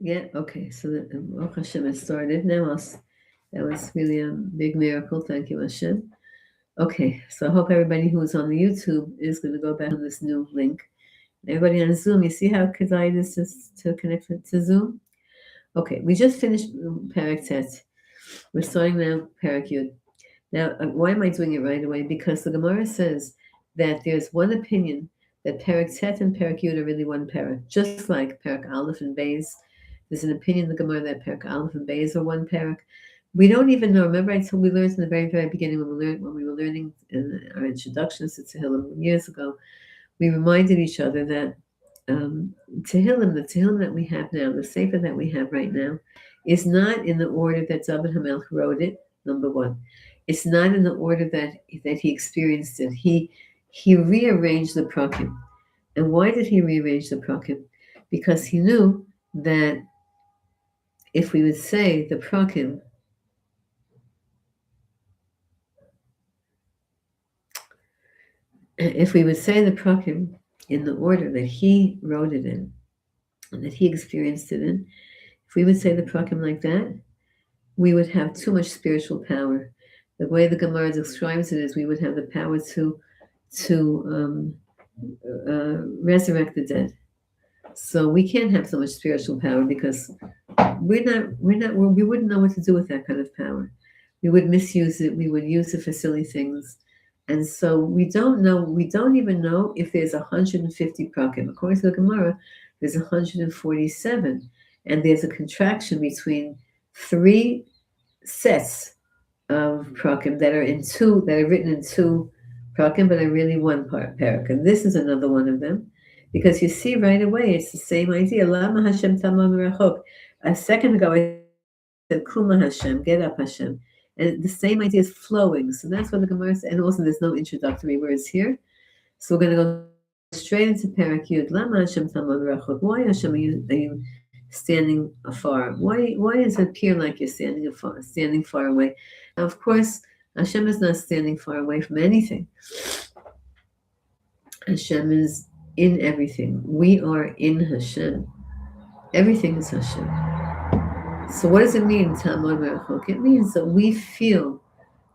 Yeah, okay. So the Baruch Hashem has started now. That was really a big miracle. Thank you, Hashem. Okay, so I hope everybody who's on the YouTube is going to go back on this new link. Everybody on Zoom, you see how Kedai is to connect to Zoom? Okay, we just finished Parak Tet. We're starting now Parak Yud. Now, why am I doing it right away? Because the Gemara says that there's one opinion that Parak Tet and Parak Yud are really one parak, just like Parak Aleph and Beis. There's an opinion in the Gemara that Parak Aleph and Beis are one parak. We don't even know. Remember, we learned in the very, very beginning when we were learning in our introductions to TEHILLIM years ago. We reminded each other that TEHILLIM, the TEHILLIM that we have now, the Sefer that we have right now, is not in the order that David HaMelech wrote it. Number one, it's not in the order that he experienced it. He rearranged the prakim. And why did he rearrange the prakim? Because he knew that if we would say the prakim, in the order that he wrote it in and that he experienced it in, if we would say the prakim like that, we would have too much spiritual power. The way the Gemara describes it is we would have the power to resurrect the dead. So we can't have so much spiritual power because we wouldn't know what to do with that kind of power. We would misuse it. We would use it for silly things. And so we don't even know if there's 150 prakim. According to the Gemara, there's 147. And there's a contraction between 3 sets of prakim that are written in 2 prakim, but are really one parak. And this is another one of them. Because you see right away, it's the same idea. Lama Hashem tamam merachok. A second ago, I said, Kuma Hashem, get up Hashem. And the same idea is flowing. So that's what the Gemara says. And also there's no introductory words here. So we're going to go straight into Parak Yud. Lama Hashem tamam merachok. Why Hashem are you standing afar? Why does it appear like you're standing far away? Now, of course, Hashem is not standing far away from anything. Hashem is in everything. We are in Hashem. Everything is Hashem. So what does it mean, Tamod Merachok? It means that we feel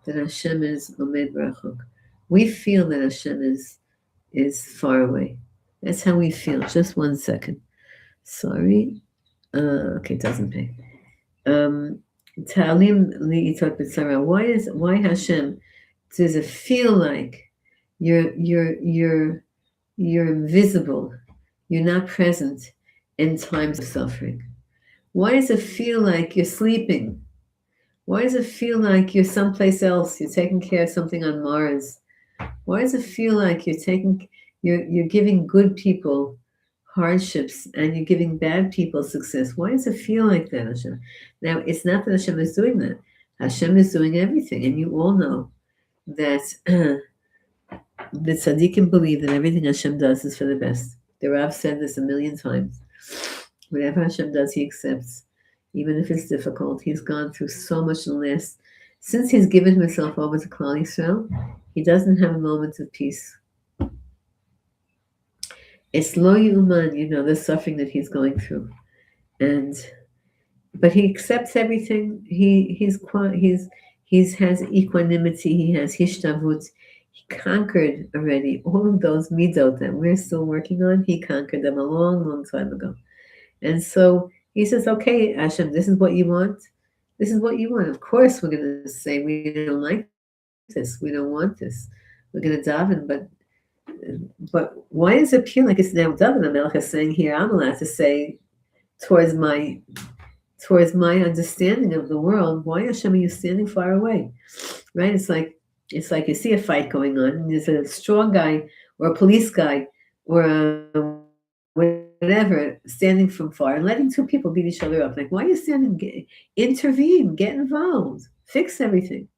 that Hashem is Omed Merachok. We feel that Hashem is far away. That's how we feel. Just 1 second. Sorry. Okay, it doesn't pay. Ta'alim li'itot b'tzara. Why Hashem? Does it feel like you're invisible? You're not present in times of suffering. Why does it feel like you're sleeping? Why does it feel like you're someplace else? You're taking care of something on Mars. Why does it feel like you're giving good people hardships and you're giving bad people success? Why does it feel like that, Hashem? Now, it's not that Hashem is doing that. Hashem is doing everything, and you all know that the tzaddikim believe that everything Hashem does is for the best. The Rav said this 1,000,000 times. Whatever Hashem does, he accepts, even if it's difficult. He's gone through so much in the last. Since he's given himself over to Klal Yisrael, he doesn't have a moment of peace. It's lo yu'man, the suffering that he's going through, but he accepts everything. He has equanimity. He has hishtavut. He conquered already all of those midot that we're still working on. He conquered them a long, long time ago. And so he says, okay, Hashem, this is what you want. This is what you want. Of course, we're going to say we don't like this. We don't want this. We're going to daven. But why does it appear like it's now daven? The Melech is saying here, I'm allowed to say towards my understanding of the world, why Hashem are you standing far away? Right? It's like you see a fight going on, and there's a strong guy or a police guy or a whatever standing from far and letting 2 people beat each other up. Like, why are you standing? Intervene, get involved, fix everything.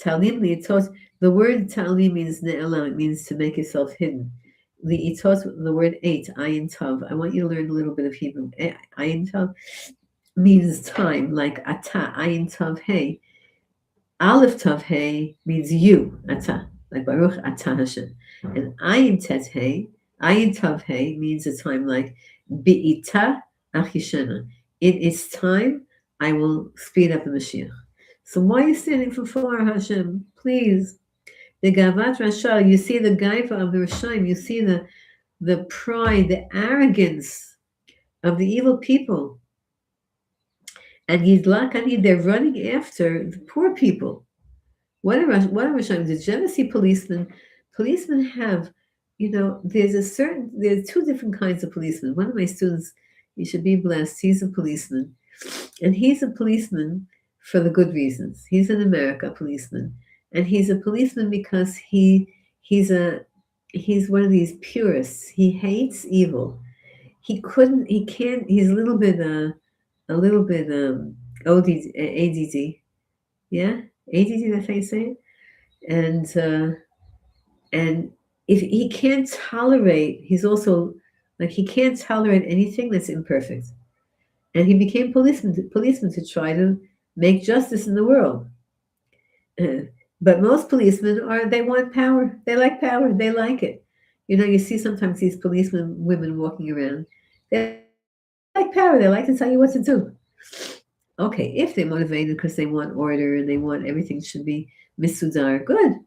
Talim li'itot. The word talim means ne'elam. It means to make yourself hidden. Li'itot, the word 8, ayin tav. I want you to learn a little bit of Hebrew. Ayin tav means time, like ata, ayin tav hey. Aleph tav hey means you, ata, like Baruch ata Hashem. And ayin tet hey, ayin tav hey means a time like bi'ita Achishena. In its time, I will speed up the Mashiach. So why are you standing from far, Hashem? Please. The Gavat Rasha, you see the Gaiva of the Rashaim, you see the pride, the arrogance of the evil people. And Yidlakani, they're running after the poor people. What are Rashaim? Did you ever see policemen? Policemen have, there's two different kinds of policemen. One of my students, he should be blessed, he's a policeman. And he's a policeman for the good reasons. He's an America policeman. And he's a policeman because he's one of these purists. He hates evil. He can't, he's a little bit ADD. Yeah? ADD, that's how you say it? And if he can't tolerate, he's also like he can't tolerate anything that's imperfect. And he became policeman to try to make justice in the world. But most policemen they want power. They like power. They like it. You see sometimes these policemen, women walking around. They like power. They like to tell you what to do. Okay, if they're motivated because they want order and they want everything should be misudar, good.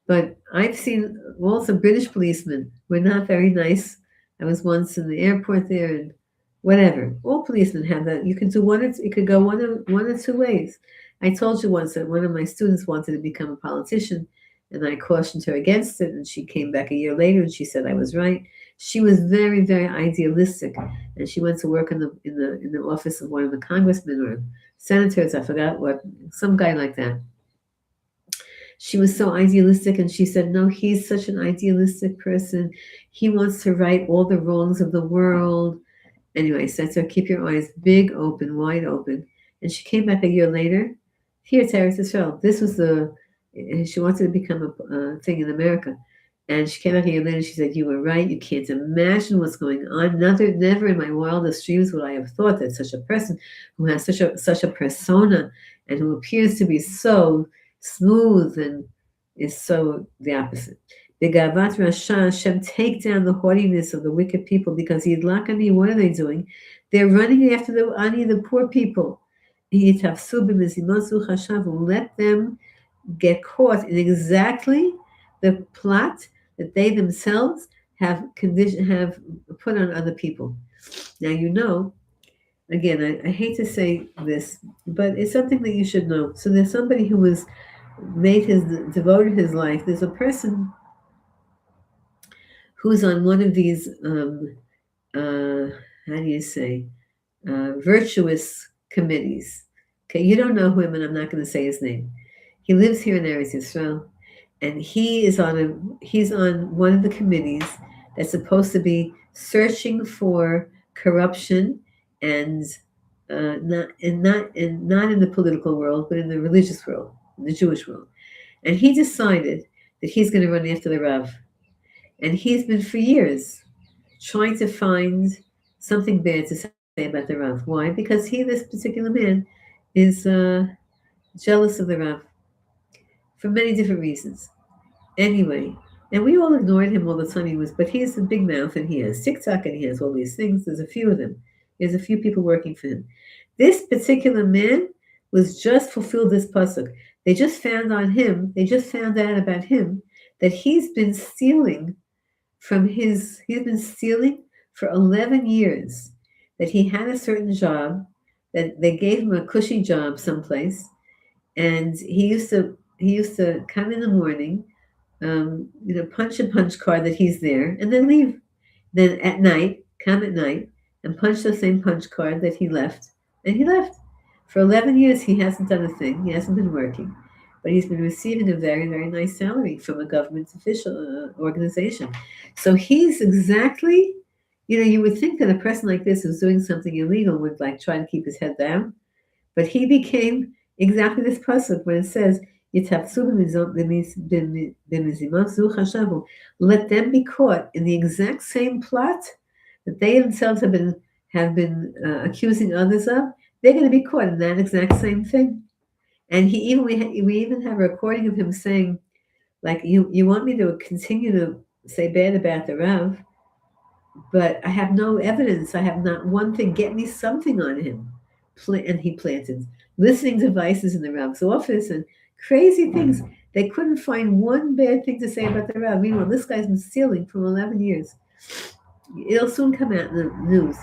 But I've seen also British policemen were not very nice. I was once in the airport there, and whatever. All policemen have that. You can do it could go one or two ways. I told you once that one of my students wanted to become a politician, and I cautioned her against it, and she came back a year later and she said I was right. She was very, very idealistic, and she went to work in the office of one of the congressmen or senators, I forgot what, some guy like that. She was so idealistic, and she said, no, he's such an idealistic person. He wants to right all the wrongs of the world. Anyway, I said to her, keep your eyes big open, wide open. And she came back a year later. Here to Eretz Yisrael. This was she wanted to become a thing in America. And she came back a year later and she said, you were right. You can't imagine what's going on. Never in my wildest dreams would I have thought that such a person who has such a persona and who appears to be so smooth and is so the opposite. Begavat Rasha, Hashem, take down the haughtiness of the wicked people because Yidlakani, what are they doing? They're running after the poor people. Let them get caught in exactly the plot that they themselves have put on other people. Now again, I hate to say this, but it's something that you should know. So there's somebody who was devoted his life. There's a person who's on one of these virtuous committees. Okay, you don't know him, and I'm not going to say his name. He lives here in Eretz Yisrael, and he's on one of the committees that's supposed to be searching for corruption and not in the political world, but in the religious world, in the Jewish world. And he decided that he's going to run after the Rav. And he's been for years trying to find something bad to say about the Rav. Why? Because this particular man, is jealous of the Rav for many different reasons. Anyway, and we all ignored him all the time. But he has a big mouth, and he has TikTok, and he has all these things. There's a few of them. There's a few people working for him. This particular man was just fulfilled this pasuk. They just found out about him that he's been stealing he's been stealing for 11 years, that he had a certain job, that they gave him a cushy job someplace, and he used to come in the morning, punch a punch card that he's there, and then leave. Then come at night, and punch the same punch card that he left, and he left. For 11 years, he hasn't done a thing. He hasn't been working. But he's been receiving a very, very nice salary from a government official organization. So he's exactly, you would think that a person like this who's doing something illegal would try to keep his head down. But he became exactly this pasuk when it says, let them be caught in the exact same plot that they themselves have been accusing others of. They're going to be caught in that exact same thing. And we even have a recording of him saying, you want me to continue to say bad about the Rav? but I have no evidence. I have not one thing. Get me something on him. And he planted listening devices in the Rab's office and crazy things. They couldn't find one bad thing to say about the Rab. Meanwhile, this guy's been stealing for 11 years. It'll soon come out in the news.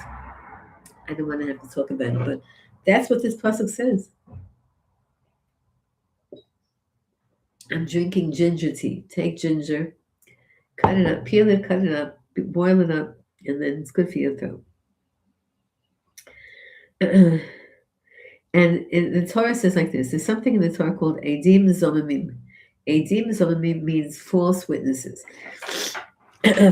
I don't want to have to talk about it, but that's what this pasuk says. I'm drinking ginger tea. Take ginger, cut it up, peel it, cut it up, boil it up, and then it's good for your throat. And the Torah says like this: there's something in the Torah called Edim Zomimim. Edim Zomimim means false witnesses.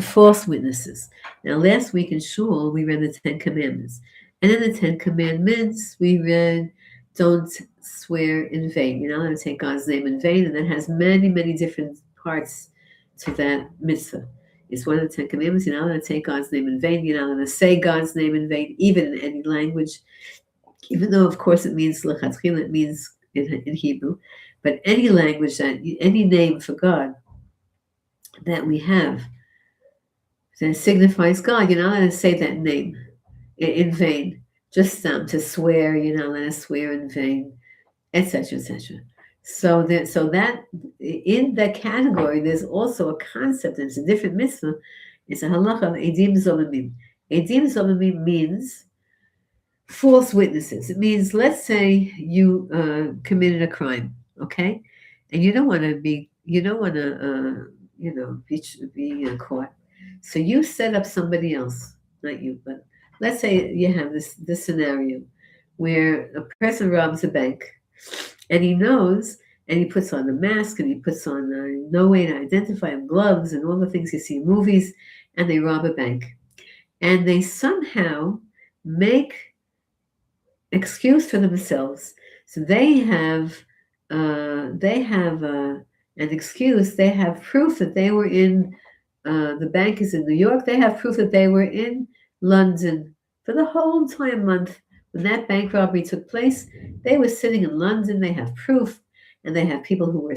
False witnesses. Now, last week in Shul, we read the Ten Commandments. And in the Ten Commandments, we read, don't swear in vain. You're not allowed to take God's name in vain. And that has many, many different parts to that mitzvah. It's one of the Ten Commandments. You're not allowed to take God's name in vain. You're not allowed to say God's name in vain, even in any language. Even though, of course, it means lechatchila, it means in Hebrew. But any language, any name for God that we have, that signifies God, you're not allowed to say that name in vain. Just to swear, you're not allowed to swear in vain, etc., etc. So that in that category, there's also a concept, and it's a different mitzvah. It's a halacha of edim zomimim. Edim zomimim means false witnesses. It means, let's say you committed a crime, okay, and you don't want to be caught. So you set up somebody else, not you, but let's say you have this scenario where a person robs a bank, and he knows, and he puts on a mask, and he puts on no way to identify him, gloves, and all the things you see in movies, and they rob a bank, and they somehow make excuse for themselves. So they have an excuse. They have proof that they were in. The bank is in New York. They have proof that they were in London for the whole entire month when that bank robbery took place. They were sitting in London. They have proof, and they have people who will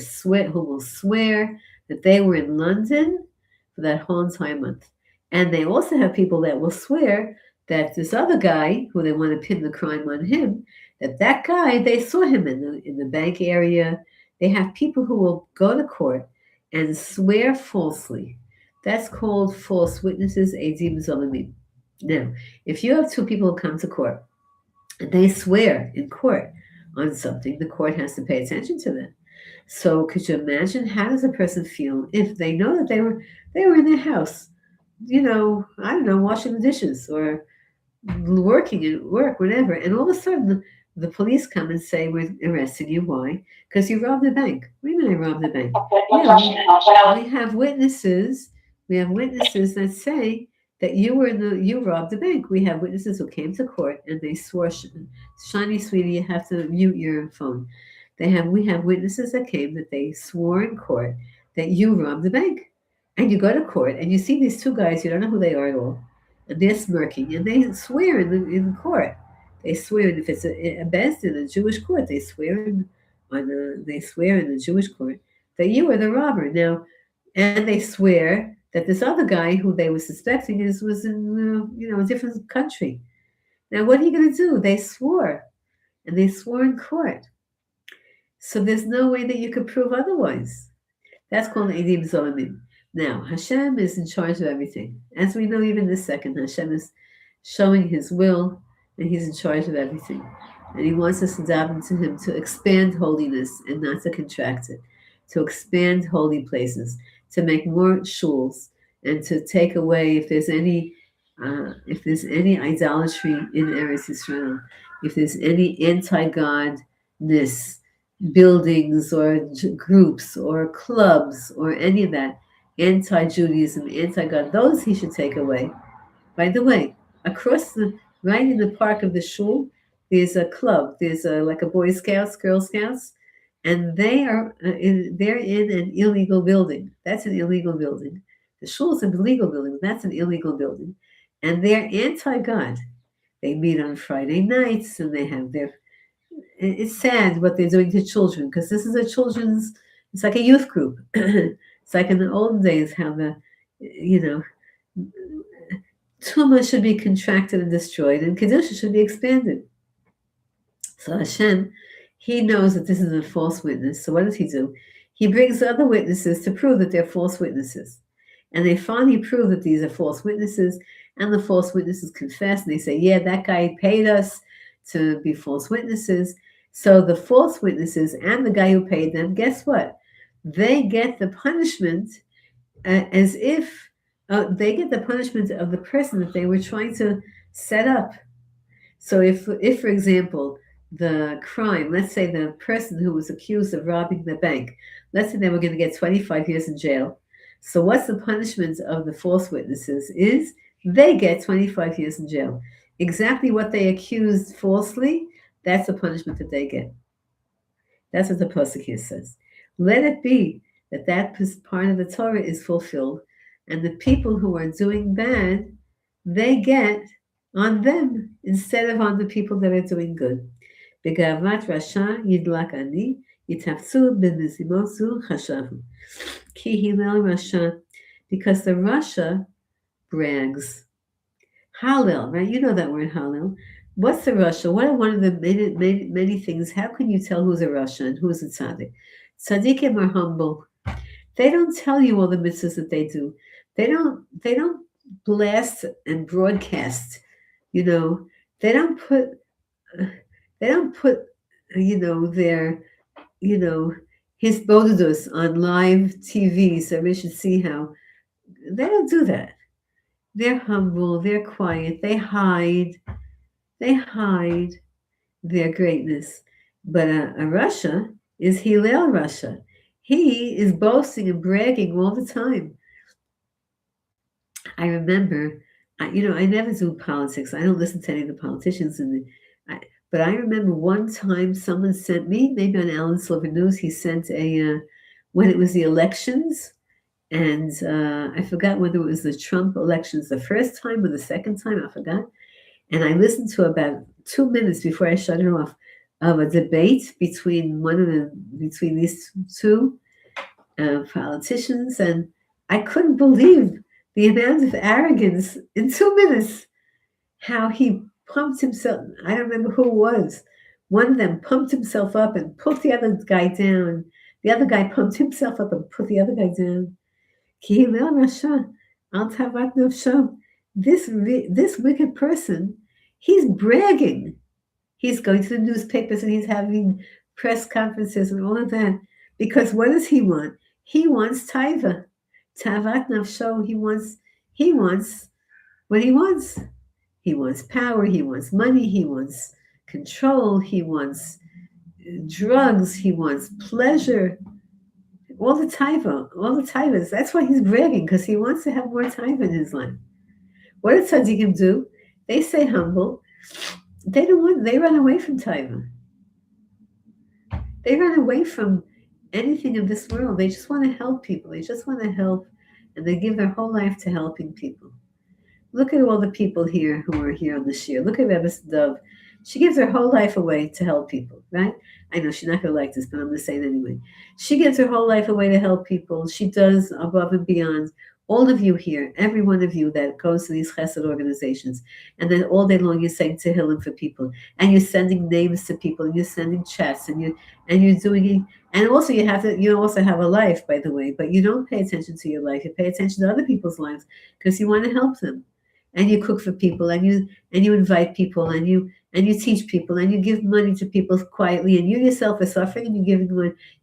swear that they were in London for that whole entire month. And they also have people that will swear that this other guy, who they want to pin the crime on him, that guy, they saw him in the bank area. They have people who will go to court and swear falsely. That's called false witnesses, edim zomimim. Now, if you have two people who come to court and they swear in court on something, the court has to pay attention to that. So could you imagine, how does a person feel if they know that they were in their house, I don't know, washing the dishes or working at work, whatever, and all of a sudden the police come and say, we're arresting you. Why? Because you robbed the bank. What do you mean I robbed the bank? Yeah, we have witnesses. We have witnesses that say that you robbed the bank. We have witnesses who came to court and they swore. Shiny sweetie, you have to mute your phone. We have witnesses that came that they swore in court that you robbed the bank. And you go to court and you see these two guys, you don't know who they are at all, and they're smirking, and they swear in court. They swear, and if it's a bezdin, a Jewish court, they swear in the Jewish court that you were the robber. Now, and they swear that this other guy who they were suspecting was in a different country. Now, what are you going to do? They swore, and they swore in court. So there's no way that you could prove otherwise. That's called edim zomimim. Now, Hashem is in charge of everything. As we know, even this second, Hashem is showing His will, and He's in charge of everything. And He wants us to daven to Him to expand holiness and not to contract it, to expand holy places, to make more shuls, and to take away if there's any idolatry in Eretz Yisrael, if there's any anti-godness, buildings or groups or clubs or any of that, anti-Judaism, anti-God, those He should take away. By the way, right in the park of the shul, there's a club. There's like a Boy Scouts, Girl Scouts, and they're in an illegal building. That's an illegal building. The shul is a legal building. That's an illegal building, and they're anti-God. They meet on Friday nights, and they have their. It's sad what they're doing to children, because this is it's like a youth group. It's like in the olden days how Tuma should be contracted and destroyed, and Kedusha should be expanded. So Hashem, he knows that this is a false witness. So what does he do? He brings other witnesses to prove that they're false witnesses. And they finally prove that these are false witnesses, and the false witnesses confess, and they say, yeah, that guy paid us to be false witnesses. So the false witnesses and the guy who paid them, guess what? They get the punishment as if they get the punishment of the person that they were trying to set up. So if for example, the crime, let's say the person who was accused of robbing the bank, let's say they were going to get 25 years in jail. So what's the punishment of the false witnesses is they get 25 years in jail. Exactly what they accused falsely, that's the punishment that they get. That's what the pasuk here says. Let it be that that part of the Torah is fulfilled, and the people who are doing bad, they get on them instead of on the people that are doing good. Begavat rasha yidlak ani yitafsu b'nezimosu chashavu. Ki hillel rasha, because the rasha brags. Hallel, right? You know that word Hallel. What's the rasha? What are one of the many things? How can you tell who's a rasha and who's a tzaddik? Tzaddikim are humble. They don't tell you all the mitzvahs that they do. They don't blast and broadcast. You know, they don't put their his bodidus on live TV so we should see how. They don't do that. They're humble, they're quiet, they hide their greatness. But a Russia is Hillel Russia. He is boasting and bragging all the time. I remember, I never do politics. I don't listen to any of the politicians. But I remember one time someone sent me, maybe on Alan Silver News, he sent when it was the elections, and I forgot whether it was the Trump elections the first time or the second time, I forgot. And I listened to about 2 minutes before I shut it off of a debate between these two politicians, and I couldn't believe the amount of arrogance in 2 minutes. How he pumped himself. I don't remember who it was. One of them pumped himself up and put the other guy down. The other guy pumped himself up and put the other guy down. This wicked person, he's bragging. He's going to the newspapers and he's having press conferences and all of that. Because what does he want? He wants taiva. Tavat nafsho. He wants what he wants. He wants power. He wants money. He wants control. He wants drugs. He wants pleasure. All the taivas. That's why he's bragging, because he wants to have more taiva in his life. What do tzaddikim do? They stay humble. They run away from taiva. They run away from anything in this world. They just want to help people. They just want to help, and they give their whole life to helping people. Look at all the people here who are here on this year. Look at Rebbe Dove. She gives her whole life away to help people, right? I know she's not going to like this, but I'm going to say it anyway. She gives her whole life away to help people. She does above and beyond. All of you here, every one of you that goes to these chesed organizations, and then all day long you're saying tehillim for people, and you're sending names to people, and you're sending chats, and you're doing it. And also you also have a life, by the way, but you don't pay attention to your life. You pay attention to other people's lives because you want to help them. And you cook for people, and you invite people, and you teach people, and you give money to people quietly, and you yourself are suffering, and you're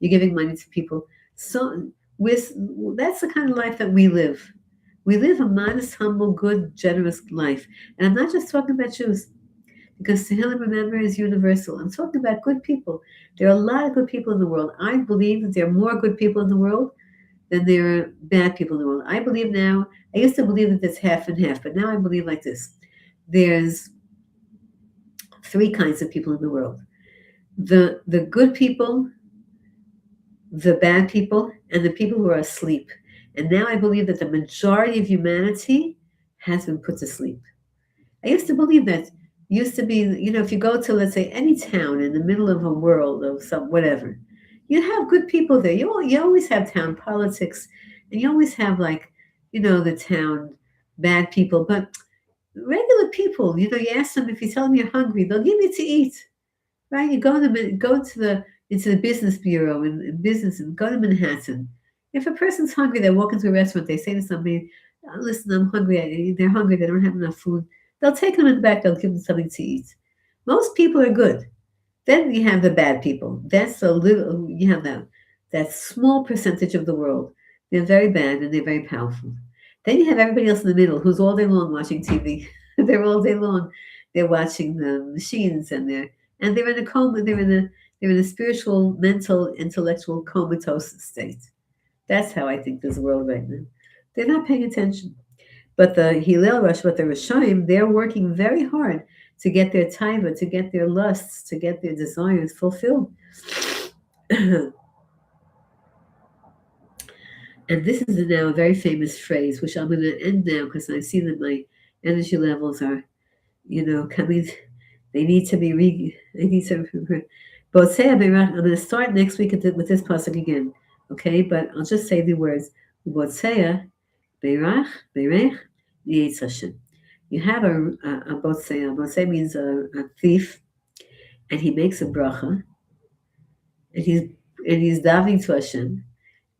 giving money to people. So that's the kind of life that we live. We live a modest, humble, good, generous life. And I'm not just talking about Jews, because Tehillim, remember, is universal. I'm talking about good people. There are a lot of good people in the world. I believe that there are more good people in the world than there are bad people in the world. I believe now, I used to believe that it's half and half, but now I believe like this. There's 3 kinds of people in the world. The good people, the bad people, and the people who are asleep. And now I believe that the majority of humanity has been put to sleep. I used to believe that. Used to be, if you go to, let's say, any town in the middle of a world of some whatever, you have good people there. You always have town politics, and you always have the town bad people. But regular people. You ask them, if you tell them you're hungry, they'll give you to eat. Right? You go to the into the business bureau in business and go to Manhattan. If a person's hungry, they walk into a restaurant, they say to somebody, "Listen, I'm hungry." They're hungry. They don't have enough food. They'll take them in the back. They'll give them something to eat. Most people are good. Then you have the bad people. That's the little. You have that small percentage of the world. They're very bad and they're very powerful. Then you have everybody else in the middle who's all day long watching TV. They're all day long. They're watching the machines and they're in a coma. They're in a spiritual, mental, intellectual comatose state. That's how I think there's a world right now. They're not paying attention. But the Hillel Rush, but the Rishayim, they're working very hard to get their taiva, to get their lusts, to get their desires fulfilled. And this is now a very famous phrase, which I'm going to end now because I see that my energy levels are, coming. They need to be They need to. But say I'm going to start next week with this pasuk again, okay? But I'll just say the words. Botzea, Beirach, Beirech, Yetz Hashem. You have a botzea. Botzea means a thief, and he makes a bracha, and he's davening to Hashem,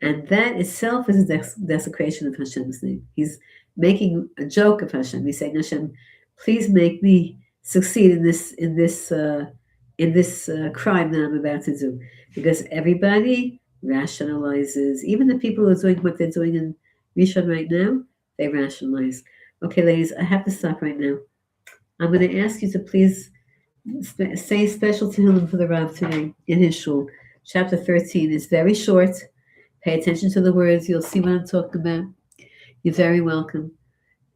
and that itself is a desecration of Hashem's name. He's making a joke of Hashem. He's saying, Hashem, please make me succeed in this crime that I'm about to do, because everybody rationalizes. Even the people who are doing what they're doing in Rishon right now, they rationalize. Okay, ladies, I have to stop right now. I'm going to ask you to please say special tehillim for the Rav today in his shul. Chapter 13 is very short. Pay attention to the words. You'll see what I'm talking about. You're very welcome.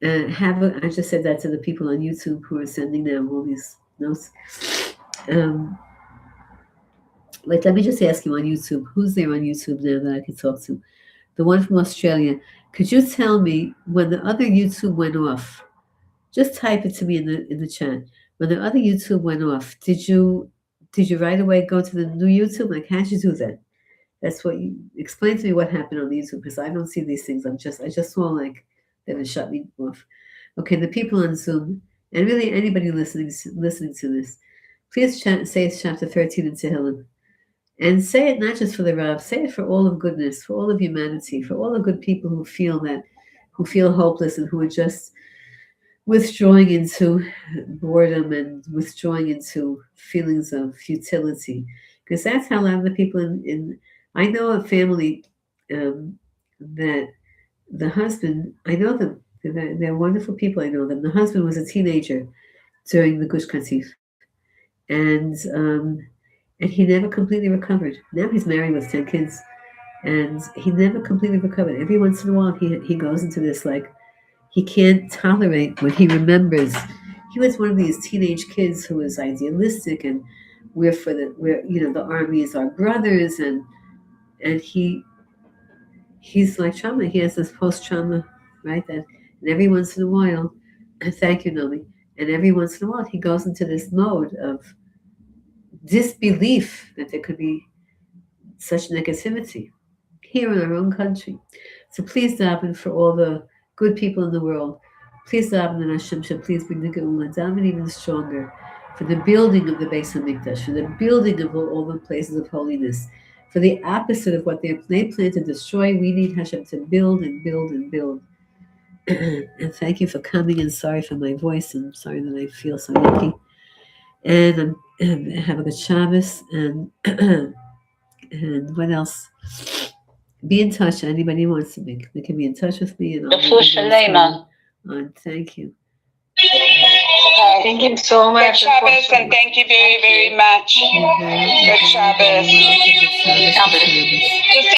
I just said that to the people on YouTube who are sending them all these notes. Let me just ask you on YouTube. Who's there on YouTube now that I can talk to? The one from Australia. Could you tell me when the other YouTube went off? Just type it to me in the chat. When the other YouTube went off, did you right away go to the new YouTube? Like, how'd you do that? That's what you explain to me what happened on the YouTube, because I don't see these things. I just saw like that it shut me off. Okay, the people on Zoom and really anybody listening to this, please say chapter 13 in Tehillim. And say it not just for the Rav, say it for all of goodness, for all of humanity, for all the good people who feel hopeless and who are just withdrawing into boredom and withdrawing into feelings of futility. Because that's how a lot of the people in I know a family that the husband, I know them, they're wonderful people, I know them. The husband was a teenager during the Gush Katif. And he never completely recovered. Now he's married with 10 kids, and he never completely recovered. Every once in a while, he goes into this, like, he can't tolerate when he remembers. He was one of these teenage kids who was idealistic, and the army is our brothers, and he's like trauma. He has this post-trauma, right? And every once in a while, and thank you, Nomi. And every once in a while, he goes into this mode of disbelief that there could be such negativity here in our own country. So please daven for all the good people in the world. Please daven that Hashem should please bring the Geula. Daven even stronger for the building of the Beis Hamikdash, for the building of all the places of holiness, for the opposite of what they plan to destroy. We need Hashem to build and build and build. And thank you for coming, and sorry for my voice, and sorry that I feel so yucky. And have a good Shabbos, and and what else? Be in touch. Anybody who wants to be, they can be in touch with me. And thank you. Thank you so much. Good Shabbos, and thank you very, very much. Good Shabbos.